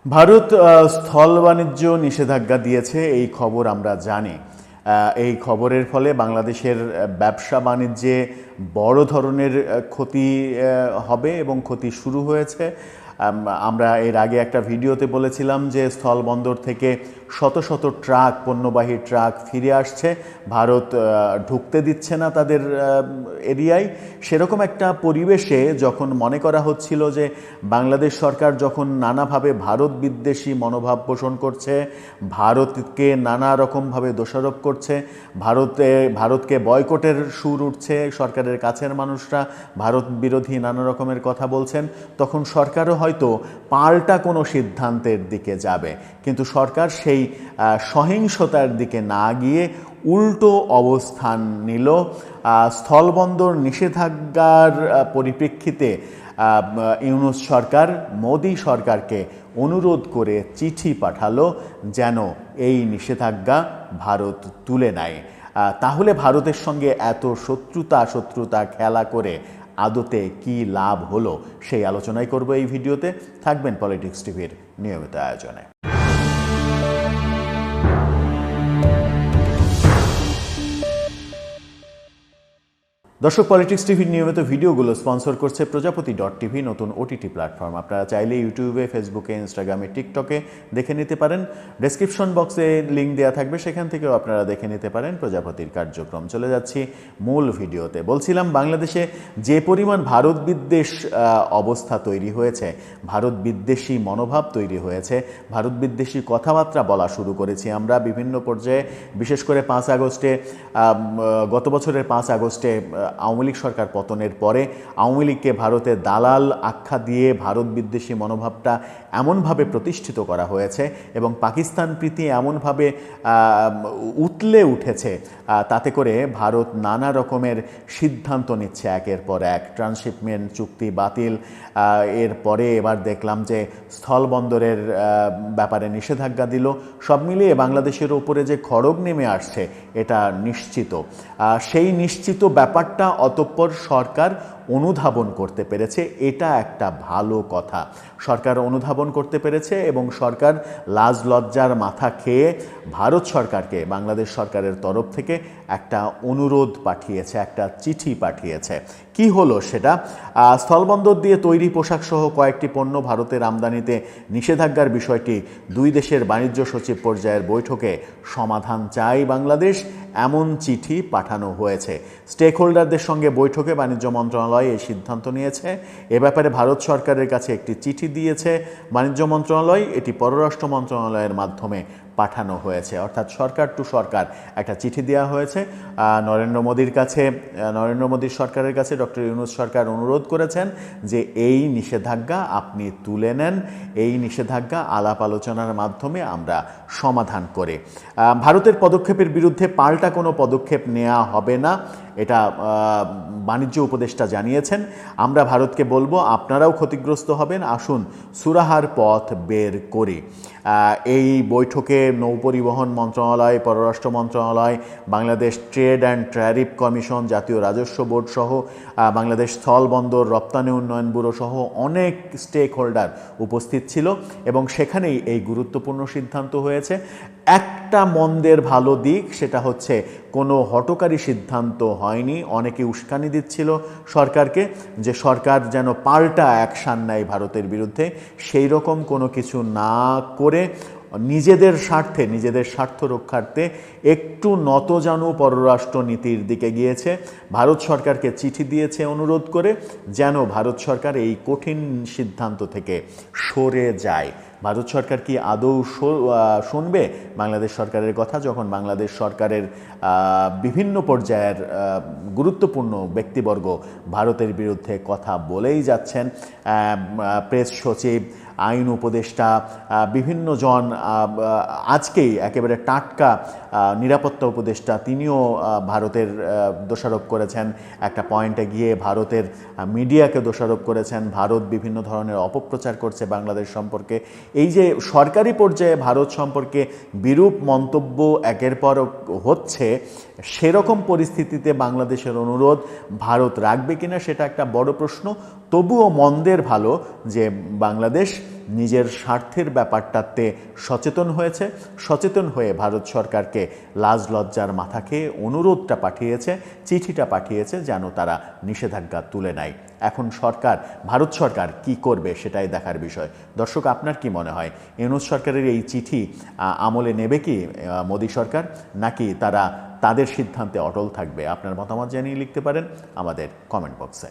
ভারত স্থল বাণিজ্য নিষেধাজ্ঞা দিয়েছে, এই খবর আমরা জানি। এই খবরের ফলে বাংলাদেশের ব্যবসা বাণিজ্যে বড় ধরনের ক্ষতি হবে এবং ক্ষতি শুরু হয়েছে। আমরা এর আগে একটা ভিডিওতে বলেছিলাম যে স্থলবন্দর থেকে শত শত ট্রাক, পণ্যবাহী ট্রাক ফিরে আসছে, ভারত ঢুকতে দিচ্ছে না তাদের এরিয়ায়। সেরকম একটা পরিবেশে যখন মনে করা হচ্ছিল যে বাংলাদেশ সরকার যখন নানাভাবে ভারত বিদ্বেষী মনোভাব পোষণ করছে, ভারতকে নানা রকমভাবে দোষারোপ করছে, ভারতকে বয়কটের সুর উঠছে, সরকারের কাছের মানুষরা ভারত বিরোধী নানা রকমের কথা বলছেন, তখন সরকারও হয়তো পাল্টা কোনো সিদ্ধান্তের দিকে যাবে। কিন্তু সরকার সেই সহিংসতার দিকে না গিয়ে উল্টো অবস্থান নিল। স্থলবন্দর নিষেধাজ্ঞার পরিপ্রেক্ষিতে ইউনূস সরকার মোদি সরকারকে অনুরোধ করে চিঠি পাঠালো যেন এই নিষেধাজ্ঞা ভারত তুলে নেয়। তাহলে ভারতের সঙ্গে এত শত্রুতা খেলা করে আদতে কি লাভ হলো, সেই আলোচনাই করব এই ভিডিওতে। থাকবেন পলিটিক্স টিভির নিয়মিত আয়োজনে। দর্শক, পলিটিক্স টিভির নিয়মিত ভিডিওগুলো স্পন্সর করছে প্রজাপতি.টিভি, নতুন ওটিটি প্ল্যাটফর্ম। আপনারা চাইলে ইউটিউবে, ফেসবুকে, ইনস্টাগ্রামে, টিকটকে দেখে নিতে পারেন। ডেসক্রিপশন বক্সে লিঙ্ক দেওয়া থাকবে, সেখান থেকেও আপনারা দেখে নিতে পারেন প্রজাপতির কার্যক্রম। চলে যাচ্ছি মূল ভিডিওতে। বলছিলাম, বাংলাদেশে যে পরিমাণ ভারত বিদ্বেষ অবস্থা তৈরি হয়েছে, ভারত বিদ্বেষী মনোভাব তৈরি হয়েছে, ভারত বিদ্বেষী কথাবার্তা বলা শুরু করেছি আমরা বিভিন্ন পর্যায়ে। বিশেষ করে 5 আগস্টে, গত বছরের 5 আগস্টে আওয়ামী লীগ সরকার পতনের পরে আওয়ামী লীগকে ভারতের দালাল আখ্যা দিয়ে ভারত বিদ্বেষী মনোভাবটা এমনভাবে প্রতিষ্ঠিত করা হয়েছে এবং পাকিস্তান প্রীতি এমনভাবে উতলে উঠেছে, তাতে করে ভারত নানা রকমের সিদ্ধান্ত নিচ্ছে একের পর এক। ট্রান্সশিপমেন্ট চুক্তি বাতিল, এরপরে এবার দেখলাম যে স্থলবন্দরের ব্যাপারে নিষেধাজ্ঞা দিল। সব মিলিয়ে বাংলাদেশের ওপরে যে খড়গ নেমে আসছে এটা নিশ্চিত। সেই নিশ্চিত ব্যাপারটা অতঃপর সরকার অনুধাবন করতে পেরেছে, এটা একটা ভালো কথা। সরকার অনুধাবন করতে পেরেছে এবং সরকার লাজ লজ্জার মাথা খেয়ে ভারত সরকারকে বাংলাদেশ সরকারের তরফ থেকে একটা অনুরোধ পাঠিয়েছে, একটা চিঠি পাঠিয়েছে। কি হলো সেটা? স্থলবন্দর দিয়ে তৈরি পোশাক সহ কয়েকটি পণ্য ভারতের আমদানিতে নিষেধাজ্ঞার বিষয়টি দুই দেশের বাণিজ্য সচিব পর্যায়ের বৈঠকে সমাধান চায় বাংলাদেশ, এমন চিঠি পাঠানো হয়েছে। স্টেক হোল্ডারদের সঙ্গে বৈঠকে বাণিজ্য মন্ত্রণালয় এই সিদ্ধান্ত নিয়েছে। এ ব্যাপারে ভারত সরকারের কাছে একটি চিঠি দিয়েছে বাণিজ্য মন্ত্রণালয়, এটি পররাষ্ট্র মন্ত্রণালয়ের মাধ্যমে পাঠানো হয়েছে। অর্থাৎ সরকার টু সরকার একটা চিঠি দেওয়া হয়েছে নরেন্দ্র মোদির কাছে। নরেন্দ্র মোদির সরকারের কাছে ডক্টর ইউনূস সরকার অনুরোধ করেছেন যে এই নিষেধাজ্ঞা আপনি তুলে নেন, এই নিষেধাজ্ঞা আলাপ আলোচনার মাধ্যমে আমরা সমাধান করে। ভারতের পদক্ষেপের বিরুদ্ধে পাল্টা কোনো পদক্ষেপ নেওয়া হবে না, এটা বাণিজ্য উপদেষ্টা জানিয়েছেন। আমরা ভারতকে বলবো, আপনারাও ক্ষতিগ্রস্ত হবেন, আসুন সুরাহার পথ বের করি। এই বৈঠকে নৌপরিবহন মন্ত্রণালয়, পররাষ্ট্র মন্ত্রণালয়, Bangladesh trade and tariff commission, জাতীয় রাজস্ব বোর্ড সহ বাংলাদেশ স্থলবন্দর রপ্তানি উন্নয়ন ব্যুরো সহ অনেক স্টেক হোল্ডার উপস্থিত ছিল এবং সেখানেই এই গুরুত্বপূর্ণ সিদ্ধান্ত হয়েছে। একটা মন্দের ভালো দিক, সেটা হচ্ছে কোনো হঠকারী সিদ্ধান্ত হয়নি। অনেকে উস্কানি দিচ্ছিল সরকারকে যে সরকার যেন পাল্টা অ্যাকশান নেয় ভারতের বিরুদ্ধে, সেই রকম কোনো কিছু না করে নিজেদের স্বার্থে, নিজেদের স্বার্থ রক্ষার্থে একটু নতজানু পররাষ্ট্র নীতির দিকে গিয়েছে। ভারত সরকারকে চিঠি দিয়েছে অনুরোধ করে যেন ভারত সরকার এই কঠিন সিদ্ধান্ত থেকে সরে যায়। ভারত সরকার কি আদৌ শুনবে বাংলাদেশ সরকারের কথা, যখন বাংলাদেশ সরকারের বিভিন্ন পর্যায়ের গুরুত্বপূর্ণ ব্যক্তিবর্গ ভারতের বিরুদ্ধে কথা বলেই যাচ্ছেন? প্রেস সচিব, আইন উপদেষ্টা, বিভিন্ন জন, আজকেই একেবারে টাটকা নিরাপত্তা উপদেষ্টা, তিনিও ভারতের দোষারোপ করেছেন। একটা পয়েন্টে গিয়ে ভারতের মিডিয়াকে দোষারোপ করেছেন, ভারত বিভিন্ন ধরনের অপপ্রচার করছে বাংলাদেশ সম্পর্কে। এই যে সরকারি পর্যায়ে ভারত সম্পর্কে বিরূপ মন্তব্য একের পর হচ্ছে, সেরকম পরিস্থিতিতে বাংলাদেশের অনুরোধ ভারত রাখবে কিনা সেটা একটা বড় প্রশ্ন। তবুও মন্দের ভালো যে বাংলাদেশ নিজের স্বার্থের ব্যাপারটাতে সচেতন হয়ে ভারত সরকারকে লাজ লজ্জার মাথা খেয়ে অনুরোধটা পাঠিয়েছে, চিঠিটা পাঠিয়েছে যেন তারা নিষেধাজ্ঞা তুলে নেয়। এখন ভারত সরকার কি করবে সেটাই দেখার বিষয়। দর্শক, আপনার কি মনে হয় ইউনূস সরকারের এই চিঠি আমলে নেবে কি মোদী সরকার, নাকি তারা তাদের সিদ্ধান্তে অটল থাকবে? আপনার মতামত জানিয়ে লিখতে পারেন আমাদের কমেন্ট বক্সে।